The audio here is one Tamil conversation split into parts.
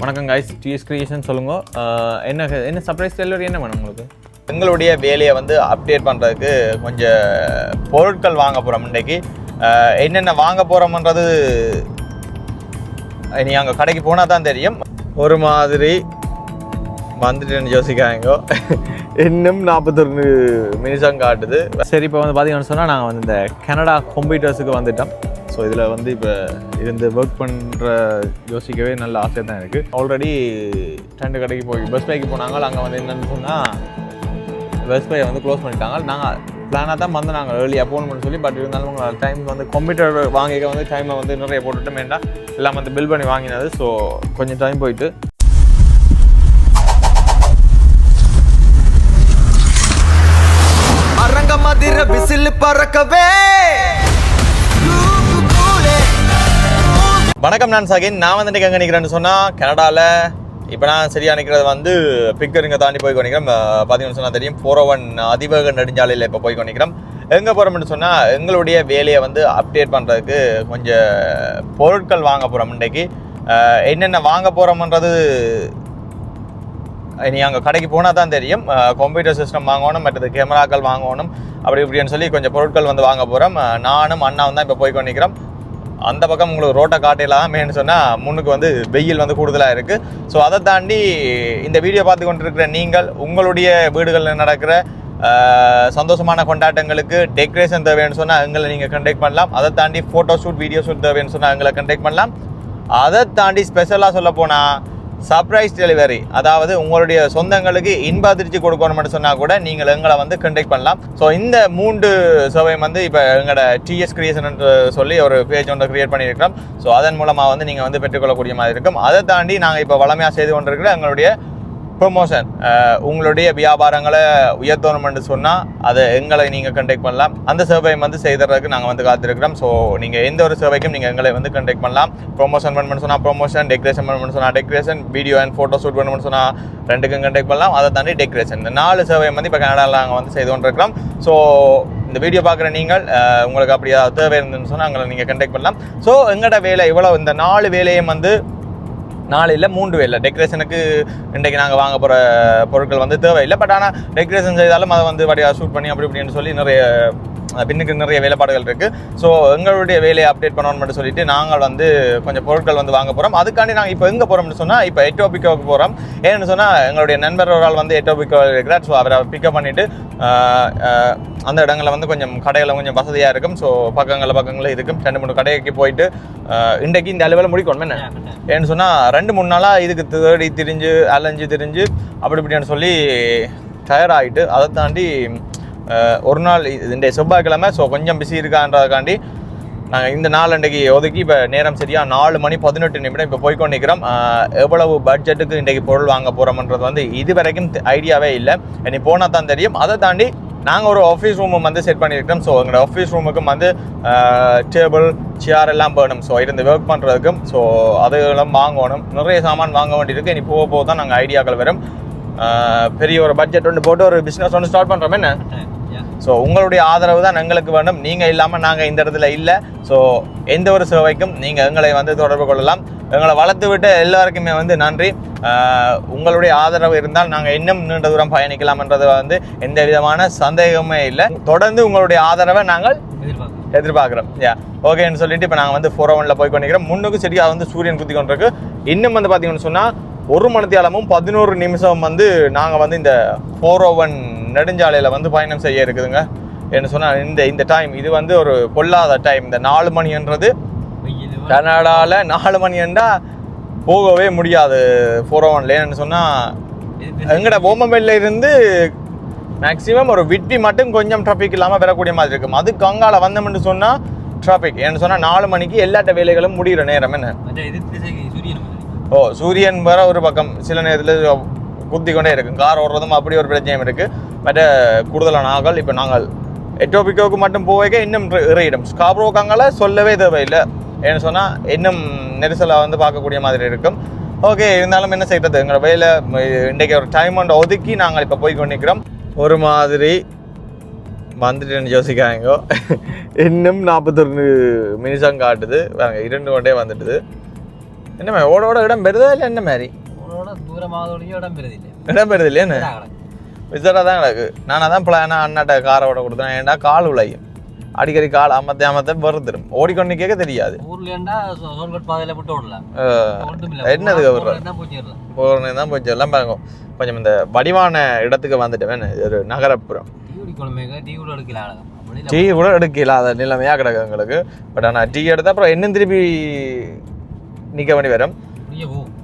வணக்கம் கைஸ், டிஎஸ் கிரியேஷன் சொல்லுங்க. என்ன சர்ப்ரைஸ் டெலிவரி என்ன வேணும் உங்களுக்கு? எங்களுடைய வேலையை வந்து அப்டேட் பண்ணுறதுக்கு கொஞ்சம் பொருட்கள் வாங்க போகிறோம். இன்றைக்கி என்னென்ன வாங்க போகிறோம்ன்றது நீ அங்கே கடைக்கு போனால் தான் தெரியும். ஒரு மாதிரி வந்துட்டு யோசிக்காங்க, இன்னும் 41 நிமிஷம் காட்டுது. சரி, இப்போ வந்து பார்த்தீங்கன்னு சொன்னால் நாங்கள் வந்து இந்த கனடா கம்ப்யூட்டர்ஸுக்கு வந்துட்டோம். ஸோ இதில் வந்து இப்போ இருந்து ஒர்க் பண்ணுற யோசிக்கவே நல்ல ஆசையாக தான் இருக்குது. ஆல்ரெடி 2 கடைக்கு போய் பஸ் பைக்கு போனாங்க. அங்கே வந்து என்னென்னு சொன்னால் பஸ் பையை வந்து க்ளோஸ் பண்ணிட்டாங்க. நாங்கள் பிளானாக தான் வந்து நாங்கள் ஏர்லியாக போகணும்னு சொல்லி, பட் இருந்தாலும் உங்கள் டைம் வந்து கம்ப்யூட்டர் வாங்கிக்க வந்து டைமை வந்து நிறைய போட்டுட்டு வேண்டாம் எல்லாம் வந்து பில் பண்ணி வாங்கினது. ஸோ கொஞ்சம் டைம் போயிட்டு அரங்க மதிர விசில் பறக்கவே. வணக்கம், நான் சகின். நான் வந்து இன்றைக்கி எங்கே நிற்கிறேன்னு சொன்னால் கனடாவில். இப்போ நான் சரியாக நிற்கிறது வந்து பிக்கருங்க தாண்டி போய் கொண்டிக்கிறோம். பார்த்தீங்கன்னு சொன்னால் தெரியும், 401 அதிவேக நெடுஞ்சாலையில் இப்போ போய் கொண்டிக்கிறோம். எங்கே போகிறோம்னு சொன்னால் எங்களுடைய வேலையை வந்து அப்டேட் பண்ணுறதுக்கு கொஞ்சம் பொருட்கள் வாங்க போகிறோம். இன்றைக்கி என்னென்ன வாங்க போகிறோம்ன்றது நீ அங்கே கடைக்கு போனால் தான் தெரியும். கம்ப்யூட்டர் சிஸ்டம் வாங்கணும், மற்றது கேமராக்கள் வாங்கணும், அப்படி இப்படின்னு சொல்லி கொஞ்சம் பொருட்கள் வந்து வாங்க போகிறோம். நானும் அண்ணாவும் தான் இப்போ போய் கொண்டிக்கிறோம். அந்த பக்கம் உங்களுக்கு ரோட்டை காட்டையிலாம் மேன்னு சொன்னால் முன்னுக்கு வந்து வெயில் வந்து கூடுதலாக இருக்குது. ஸோ அதை தாண்டி இந்த வீடியோ பார்த்து கொண்டிருக்கிற நீங்கள் உங்களுடைய வீடுகளில் நடக்கிற சந்தோஷமான கொண்டாட்டங்களுக்கு டெக்கரேஷன் தேவைன்னு சொன்னால் எங்களை நீங்கள் கண்டெக்ட் பண்ணலாம். அதை தாண்டி ஃபோட்டோ ஷூட், வீடியோ ஷூட் தேவைன்னு சொன்னால் எங்களை கண்டெக்ட் பண்ணலாம். அதை தாண்டி ஸ்பெஷலாக சொல்ல போனால் சர்ப்ரைஸ் டெலிவரி, அதாவது உங்களுடைய சொந்தங்களுக்கு இன்ப அதிர்ச்சி கொடுக்கணும்னு சொன்னால் கூட நீங்கள் எங்களை வந்து கண்டெக்ட் பண்ணலாம். ஸோ இந்த 3 சேவை வந்து இப்போ எங்களோட டிஎஸ் கிரியேஷன் சொல்லி ஒரு பேஜ் ஒன்று கிரியேட் பண்ணியிருக்கிறோம். ஸோ அதன் மூலமாக வந்து நீங்கள் வந்து பெற்றுக்கொள்ளக்கூடிய மாதிரி இருக்கும். அதை தாண்டி நாங்கள் இப்போ வளமையாக செய்து கொண்டிருக்கிற எங்களுடைய ப்ரொமோஷன், உங்களுடைய வியாபாரங்களை உயர்த்தணும்னு சொன்னால் அதை எங்களை நீங்கள் கண்டெக்ட் பண்ணலாம். அந்த சேவை வந்து செய்தறதுக்கு நாங்கள் வந்து காத்திருக்கிறோம். ஸோ நீங்கள் எந்த ஒரு சேவைக்கும் நீங்கள் எங்களை வந்து கண்டெக்ட் பண்ணலாம். ப்ரொமோஷன் பண்ணணும்னு சொன்னால் ப்ரொமோஷன், டெக்கரேஷன் பண்ணணும்னு சொன்னால் decoration, video and photo shoot பண்ணணும்னு சொன்னால் 2க்கும் கண்டெக்ட் பண்ணலாம். அதை தாண்டி டெக்கரேஷன், இந்த 4 சேவை வந்து இப்போ கனடாவில் நாங்கள் வந்து செய்து கொண்டிருக்கிறோம். ஸோ இந்த வீடியோ பார்க்குற நீங்கள் உங்களுக்கு அப்படி தேவை இருந்துன்னு சொன்னால் எங்களை நீங்கள் கண்டெக்ட் பண்ணலாம். ஸோ எங்களோட வேலை இவ்வளோ, இந்த 4 வேலையும் வந்து 4 இல்லை 3 வேலை. டெக்கரேஷனுக்கு இன்றைக்கி நாங்கள் வாங்க போகிற பொருட்கள் வந்து தேவையில்லை. பட் ஆனால் டெக்கரேஷன் செய்தாலும் அதை வந்து வடியாக ஷூட் பண்ணி அப்படி இப்படின்னு சொல்லி பின்னுக்கு நிறைய வேலைப்பாடுகள் இருக்குது. ஸோ எங்களுடைய வேலையை அப்டேட் பண்ணணும்னு மட்டும் சொல்லிட்டு நாங்கள் வந்து கொஞ்சம் பொருட்கள் வந்து வாங்க போகிறோம். அதுக்காண்டி நாங்கள் இப்போ எங்கே போகிறோம்னு சொன்னால் இப்போ எட்டோபிக்கோவுக்கு போகிறோம். ஏன்னு சொன்னால் எங்களுடைய நண்பர் ஒரு ஆள் வந்து எட்டோபிக்கோவில் இருக்கிறார். ஸோ அவரை பிக்கப் பண்ணிவிட்டு அந்த இடங்களில் வந்து கொஞ்சம் கடையில் கொஞ்சம் வசதியாக இருக்கும். ஸோ பக்கங்களில் இருக்கும். 2-3 கடைக்கு போயிட்டு இன்றைக்கி இந்த அளவில் முடிக்கணும். என்ன ஏன்னு சொன்னால் 2-3 நாளாக இதுக்கு தேடி திரிஞ்சு அலைஞ்சு திரிஞ்சு அப்படி இப்படின்னு சொல்லி தயாராகிட்டு, அதை தாண்டி ஒரு நாள் இந்த செவ்வாய்க்கிழமை. ஸோ கொஞ்சம் பிஸி இருக்கான்றதுக்காண்டி நாங்கள் இந்த நாள் இன்றைக்கி ஒதுக்கி இப்போ நேரம் சரியாக 4:18 இப்போ போய்க்கொண்டு நிற்கிறோம். எவ்வளவு பட்ஜெட்டுக்கு இன்றைக்கி பொருள் வாங்க போகிறோம்ன்றது வந்து இது வரைக்கும் ஐடியாவே இல்லை. இனி போனால் தான் தெரியும். அதை தாண்டி நாங்கள் ஒரு ஆஃபீஸ் ரூமு வந்து செட் பண்ணியிருக்கோம். ஸோ எங்களோட ஆஃபீஸ் ரூமுக்கும் வந்து டேபிள், சேர் எல்லாம் வேணும். ஸோ இருந்து ஒர்க் பண்ணுறதுக்கும். ஸோ அதெல்லாம் வாங்கணும், நிறைய சாமான் வாங்க வேண்டியிருக்கு. இனி போக தான் நாங்கள் ஐடியாக்கள் வரும். பெரிய ஒரு பட்ஜெட் ஒன்று போட்டு ஒரு பிஸ்னஸ் ஒன்று ஸ்டார்ட் பண்ணுறோம். என்ன ஸோ உங்களுடைய ஆதரவு தான் எங்களுக்கு வேணும். நீங்கள் இல்லாமல் நாங்கள் இந்த இடத்துல இல்லை. ஸோ எந்த ஒரு சேவைக்கும் நீங்கள் எங்களை வந்து தொடர்பு கொள்ளலாம். எங்களை வளர்த்து விட்டு எல்லாருக்குமே வந்து நன்றி. உங்களுடைய ஆதரவு இருந்தால் நாங்கள் இன்னும் நீண்ட தூரம் பயணிக்கலாம்ன்றது வந்து எந்த விதமான சந்தேகமே இல்லை. தொடர்ந்து உங்களுடைய ஆதரவை நாங்கள் எதிர்பார்க்குறோம். ஓகேன்னு சொல்லிட்டு இப்போ நாங்கள் வந்து 401 போய் பண்ணிக்கிறோம். முன்னுக்கு சரியாக வந்து சூரியன் குத்தி கொண்டிருக்கு. இன்னும் வந்து பார்த்தீங்கன்னு சொன்னால் 1 மணித்தியாலமும் 11 நிமிஷம் வந்து நாங்கள் வந்து இந்த 401 நெடுஞ்சாலையில் வந்து பயணம் செய்ய இருக்குதுங்க. என்ன சொன்னால் இந்த டைம் இது வந்து ஒரு பொல்லாத டைம். இந்த 4 மணின்றது கனடாவில் 4 மணின்றா போகவே முடியாது 401. ஏன்னு சொன்னால் எங்களோட பொம்மபெல்ல இருந்து மேக்ஸிமம் ஒரு விட்பி மட்டும் கொஞ்சம் டிராஃபிக் இல்லாமல் வரக்கூடிய மாதிரி இருக்கும். அதுக்கு அங்கால வந்தோம்னு சொன்னால் டிராஃபிக். ஏன்னு சொன்னால் 4 மணிக்கு எல்லாட்ட வேலைகளும் முடிகிற நேரம். என்ன சூரியன் வர ஒரு பக்கம் சில நேரத்தில் குத்தி கொண்டே இருக்கும். கார் ஓடுறதும் அப்படி ஒரு பிரச்சனையும் இருக்குது. மற்ற கூடுதலான ஆகல் இப்போ நாங்கள் எட்டோபிக்கோவுக்கு மட்டும் போக இன்னும் இறையிடும். ஸ்காப்ரோவுக்கு அங்கால சொல்லவே தேவையில்லை. ஏன்னு சொன்னால் இன்னும் நெரிசலாக வந்து பார்க்கக்கூடிய மாதிரி இருக்கும். ஓகே, இருந்தாலும் என்ன செய்கிறது, எங்களோட வேலை இன்றைக்கி ஒரு டைம் ஒன்று ஒதுக்கி நாங்கள் இப்போ போய் கொண்டிருக்கிறோம். ஒரு மாதிரி வந்துட்டு யோசிக்காங்க, இன்னும் 41 நிமிஷம் காட்டுது. 2 கொண்டே வந்துட்டுது. என்ன மாதிரி ஓட இடம் பெறுதா இல்லை என்ன மாதிரி இடம் பெறுது இல்லையான்னு விசாரா தான் கிடக்கு. நான் அதான் பிளானா அண்ணாட்ட காரை ஓட கொடுத்தேன். ஏன்டா கால் உழையும், அடிக்கடி கால் அமத்த வருதுடும், ஓடிக்கொண்டு கேட்க தெரியாது. என்னதுக்கு போறேன்னு தான் போச்சு எல்லாம் பாருங்க. கொஞ்சம் இந்த வடிவான இடத்துக்கு வந்துட்டேன். ஒரு நகரப்புறம் டீ கூட எடுக்கல, அதை நிலைமையா கிடக்கு எங்களுக்கு. பட் ஆனால் டீ எடுத்தா அப்புறம் இன்னும் திருப்பி நிற்க வேண்டி வரும்,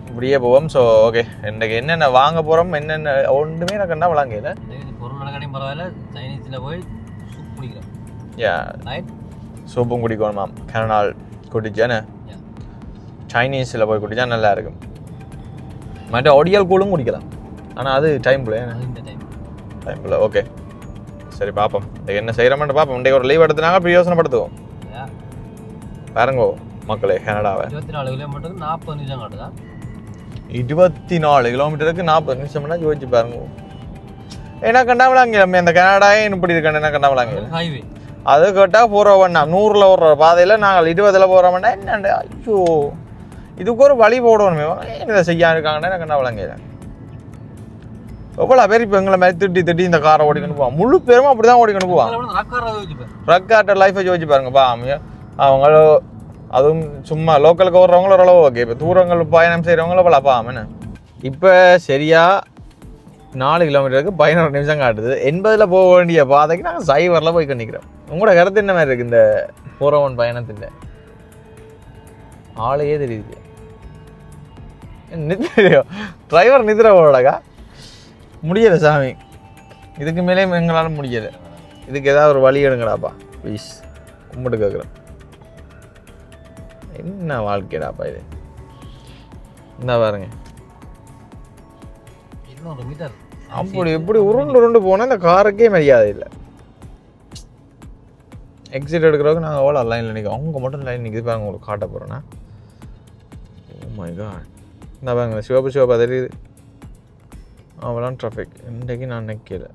இப்படியே போவோம். ஸோ ஓகே, இன்றைக்கு என்னென்ன வாங்க போகிறோம் என்னென்ன ஒன்றுமே எனக்கு என்ன வழங்கல. சூப்பும் குடிக்கணுமாம். கனடால் குடிச்சானே, சைனீஸில் போய் குடித்தா நல்லா இருக்கும். மற்ற ஒடியல் கூழும் குடிக்கலாம், ஆனால் அது டைம் போல. ஓகே சரி பார்ப்போம் என்ன செய்கிறோம்னு பார்ப்போம். இன்றைக்கு ஒரு லீவ் எடுத்துனாங்க, பிரயோசனப்படுத்துவோம். பாருங்கோ மக்களே, கனடாவை 24 கிலோமீட்டருக்கு 40 நிமிஷம்னா யோசிச்சு பாருங்க. ஏன்னா கண்டாவலாங்க இந்த கனடாயே இப்படி இருக்கேன். என்ன கண்டாவலாங்க அது கேட்டால் 401 100ல் ஓடுற பாதையில் நாங்கள் 20ல் போகிறோம்னா என்னண்டு. ஐயோ இதுக்கு ஒரு வழி போடணுமே, இதை செய்யா இருக்காங்கன்னா எனக்கு கண்டாவலாங்க. எவ்வளோ பேர் இப்போ எங்களை மாதிரி திட்டி இந்த காரை ஓடிக்கணும் போவான். முழு பேரும் அப்படி தான் ஓடிக்கணும் போவான். ரக்கார்ட்ட லைஃபை யோசிச்சு பாருங்கப்பா. அவங்க அதுவும் சும்மா லோக்கலுக்கு ஓடுறவங்களும் ஓரளவு ஓகே. இப்போ தூரங்கள் பயணம் செய்கிறவங்களும் அவ்வளோப்பா என்ன. இப்போ சரியா 4 கிலோமீட்டருக்கு 11 நிமிஷம் காட்டுது. 80ல் போக வேண்டிய பாதைக்கு நாங்கள் சைவரில் போய் நிற்கிறோம். உங்களோட கருத்து என்ன மாதிரி இருக்குது இந்த 401 பயணத்தின்? ஆளையே தெரியுது. டிரைவர் நிதிர போடக்கா முடியலை சாமி, இதுக்கு மேலே எங்களால் முடியலை. இதுக்கு ஏதாவது ஒரு வழி எடுங்கடாப்பா ப்ளீஸ், கும்பிட்டு கேட்குறேன். என்ன வாழ்க்கைடாப்பா இது. இந்த பாருங்க, அப்படி எப்படி உருண்டு போனால் இந்த காருக்கே மரியாதை இல்லை. எக்ஸிட் எடுக்கிறவங்க நாங்கள் எவ்வளோ லைனில் நிற்கும், அவங்க மட்டும் லைன் நிற்கிது பாருங்க. உங்களுக்கு காட்ட போகிறேன்னா ஓ மை காட். இந்த பாருங்க சிவப்பா தெரியுது, அவ்வளோதான் டிராஃபிக். இன்றைக்கு நான் நிற்கல.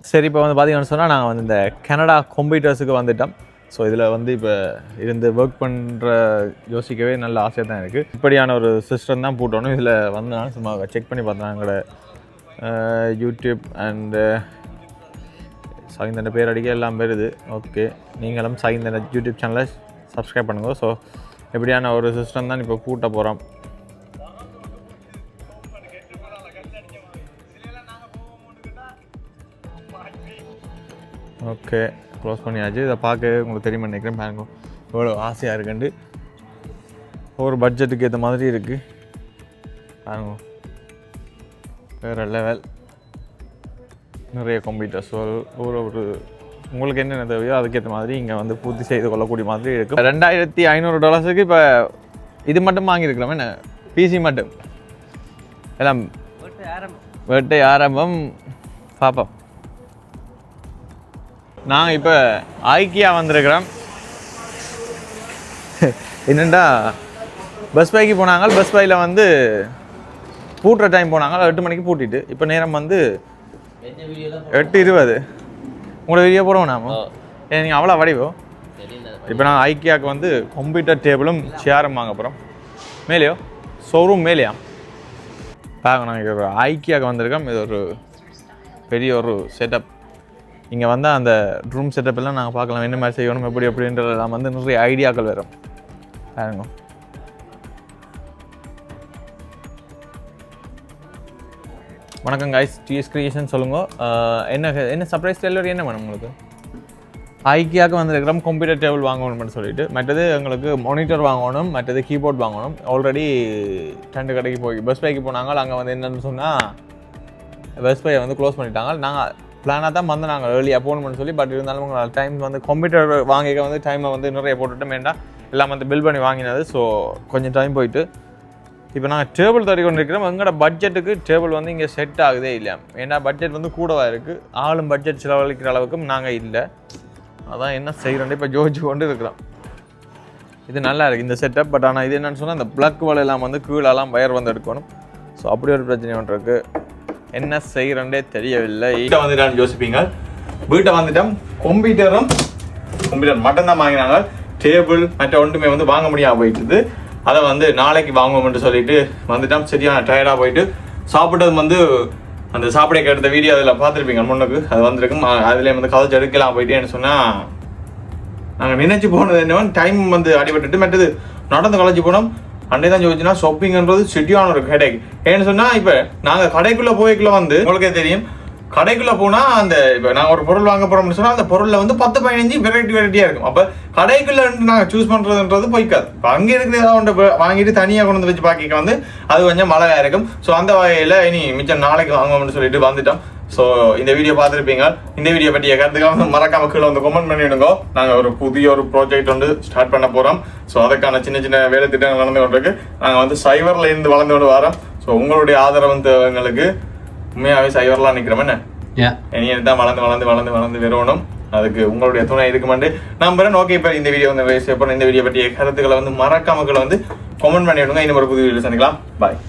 சரி இப்போ வந்து பார்த்தீங்கன்னு சொன்னால் நாங்கள் வந்து இந்த கனடா கம்ப்யூட்டர்ஸுக்கு வந்துட்டோம். ஸோ இதில் வந்து இப்போ இருந்து ஒர்க் பண்ணுற யோசிக்கவே நல்ல ஆசையாக தான் இருக்குது. இப்படியான ஒரு சிஸ்டம் தான் போட்டோணும். இதில் வந்து நான் சும்மா செக் பண்ணி பார்த்தேன். எங்களோட யூடியூப் அண்டு சைந்தன பேர் அடிக்க எல்லாம் வருது. ஓகே, நீங்களும் சைந்தன யூடியூப் சேனலை சப்ஸ்கிரைப் பண்ணுங்க. ஸோ இப்படியான ஒரு சிஸ்டம் தான் இப்போ கூட்ட போகிறோம். ஓகே க்ளோஸ் பண்ணியாச்சு. இதை பார்க்க உங்களுக்கு தெரியுமா நினைக்கிறேன். பாருங்க எவ்வளோ ஆசையாக இருக்குண்டு. ஒரு பட்ஜெட்டுக்கு ஏற்ற மாதிரி இருக்குது பாருங்க. வேறு லெவல், நிறைய கம்ப்யூட்டர்ஸ் ஒரு உங்களுக்கு என்னென்ன தேவையோ அதுக்கேற்ற மாதிரி இங்கே வந்து பூர்த்தி செய்து கொள்ளக்கூடிய மாதிரி இருக்குது. $2,500 இப்போ இது மட்டும் வாங்கியிருக்கலாம். என்ன பிசி மட்டும் எல்லாம் வேட்டை ஆரம்பம் பார்ப்போம். நாங்கள் இப்போ ஐக்கியா வந்திருக்கிறோம். என்னென்னா பஸ் பைக்கு போனாங்க. பஸ் பையில் வந்து பூட்டுற டைம் போனாங்க, 8 மணிக்கு பூட்டிட்டு இப்போ நேரம் வந்து 8:20. உங்களோட வீடியோ போடுவோம் நாம. நீங்கள் அவ்வளோ வடிவோ. இப்போ நாங்கள் ஐக்கியாவுக்கு வந்து கம்ப்யூட்டர் டேபிளும் சேரும் வாங்க போகிறோம். மேலேயோ ஷோரூம் மேலேயா பார்க்க நாங்கள் ஐக்கியாவுக்கு வந்திருக்கோம். இது ஒரு பெரிய ஒரு செட்டப். இங்கே வந்தால் அந்த ரூம் செட்டப் எல்லாம் நாங்கள் பார்க்கலாம், என்ன மாதிரி செய்யணும் எப்படி அப்படின்றதெல்லாம் வந்து நிறைய ஐடியாக்கள் வரும் பாருங்க. வணக்கம் காய்ஸ், டிஎஸ் கிரியேஷன் சொல்லுங்கள். என்ன சர்ப்ரைஸ் டெலிவரி என்ன வேணும் உங்களுக்கு? ஐக்கியாவுக்கு வந்திருக்கிறோம். கம்ப்யூட்டர் டேபிள் வாங்கணும்னு சொல்லிட்டு, மற்றது எங்களுக்கு மானிட்டர் வாங்கணும், மற்றது கீபோர்ட் வாங்கணும். ஆல்ரெடி 2 கடைக்கு போய் பஸ் பைக்கு போனாங்க. அங்கே வந்து என்னென்னு சொன்னால் பஸ் பையை வந்து க்ளோஸ் பண்ணிட்டாங்க. நாங்கள் பிளானாக தான் வந்து நாங்கள் ஏர்லி அப்பாயின்மெண்ட் சொல்லி, பட் இருந்தாலும் உங்களால் டைம் வந்து கம்ப்யூட்டர் வாங்கிக்க வந்து டைமை வந்து நிறைய போட்டுட்டு வேண்டாம் எல்லாம் வந்து பில் பண்ணி வாங்கினது. ஸோ கொஞ்சம் டைம் போயிட்டு இப்போ நாங்கள் டேபிள் தட்டி கொண்டு இருக்கிறோம். எங்களோட பட்ஜெட்டுக்கு டேபிள் வந்து இங்கே செட் ஆகுதே இல்லை. ஏன்னா பட்ஜெட் வந்து கூடவாக இருக்குது. ஆளும் பட்ஜெட் செலவழிக்கிற அளவுக்கும் நாங்கள் இல்லை. அதான் என்ன செய்கிறோம் இப்போ ஜோதிச்சு கொண்டு இருக்கிறோம். இது நல்லா இருக்குது இந்த செட்டப். பட் ஆனால் இது என்னென்னு சொன்னால் இந்த ப்ளக் வலையெல்லாம் வந்து கீழெல்லாம் வயர் வந்து எடுக்கணும். ஸோ அப்படி ஒரு பிரச்சனை ஒன்று இருக்குது. என்ன செய்கிறோண்டே தெரியவில்லை. வீட்டை வந்துட்டான்னு யோசிப்பீங்க. வீட்டை வந்துட்டோம். கம்ப்யூட்டர் மட்டும்தான் வாங்கினாங்க. டேபிள் மற்ற ஒன்றுமே வந்து வாங்க முடியாமல் போயிட்டுது. அதை வந்து நாளைக்கு வாங்குவோம்னு சொல்லிட்டு வந்துட்டோம். சரியான டயர்டாக போயிட்டு சாப்பிட்டது வந்து அந்த சாப்பிட எடுத்த வீடியோ அதில் பார்த்துருப்பீங்க முன்னுக்கு, அது வந்திருக்கும். அதுலேயே வந்து கதைச்சு எடுக்கலாம் போயிட்டேன்னு சொன்னால் நாங்கள் நினைச்சு போனது என்ன டைம் வந்து அடிபட்டுட்டு மற்றது நடந்து கலைச்சி போனோம். அன்றைய தான் யோசிச்சுன்னா ஷாப்பிங்ன்றது சிட்டியான ஒரு ஹெடேக். ஏன்னு சொன்னால் இப்போ நாங்கள் கடைக்குள்ளே போய்க்குள்ள வந்து உங்களுக்கே தெரியும், கடைக்குள்ளே போனால் அந்த இப்போ நாங்கள் ஒரு பொருள் வாங்க போகிறோம்னு சொன்னால் அந்த பொருளில் வந்து 10-15 வெரைட்டியாக இருக்கும். அப்போ கடைக்குள்ளே நாங்கள் சூஸ் பண்ணுறதுன்றது போய்க்காது. இப்போ அங்கே இருக்கிற ஏதாவது ஒன்று வாங்கிட்டு தனியாக கொண்டு வந்து வச்சு பார்க்க வந்து அது கொஞ்சம் மழையாக இருக்கும். ஸோ அந்த வகையில் இனி மிச்சம் நாளைக்கு வாங்குவோம்னு சொல்லிட்டு வந்துட்டோம். ஸோ இந்த வீடியோ பார்த்துருப்பீங்க. இந்த வீடியோ பற்றிய கருத்துக்களை வந்து மறக்காம கீழே வந்து கமெண்ட் பண்ணிவிடுங்க. நாங்கள் ஒரு புதிய ஒரு ப்ராஜெக்ட் வந்து ஸ்டார்ட் பண்ண போகிறோம். ஸோ அதுக்கான சின்ன சின்ன வேலை திட்டங்கள் நடந்து கொண்டிருக்கு. நாங்கள் வந்து சைவரில் இருந்து வளர்ந்து கொண்டு வரோம். ஸோ உங்களுடைய ஆதரவு வந்து எங்களுக்கு உண்மையாகவே சைவர்லாம் நிற்கிறோம். என்ன இனி தான் வளர்ந்து வளர்ந்து வளர்ந்து வளர்ந்து வரணும். அதுக்கு உங்களுடைய துணை இருக்குமெண்டு நம்புறேன். ஓகே, இப்போ இந்த வீடியோ வந்து வேஸ்ட் பண்ண இந்த வீடியோ பற்றிய கருத்துக்களை வந்து மறக்காம வந்து கமெண்ட் பண்ணிவிடுங்க. இன்னும் ஒரு புது வீடியோ சந்திக்கலாம். பாய்.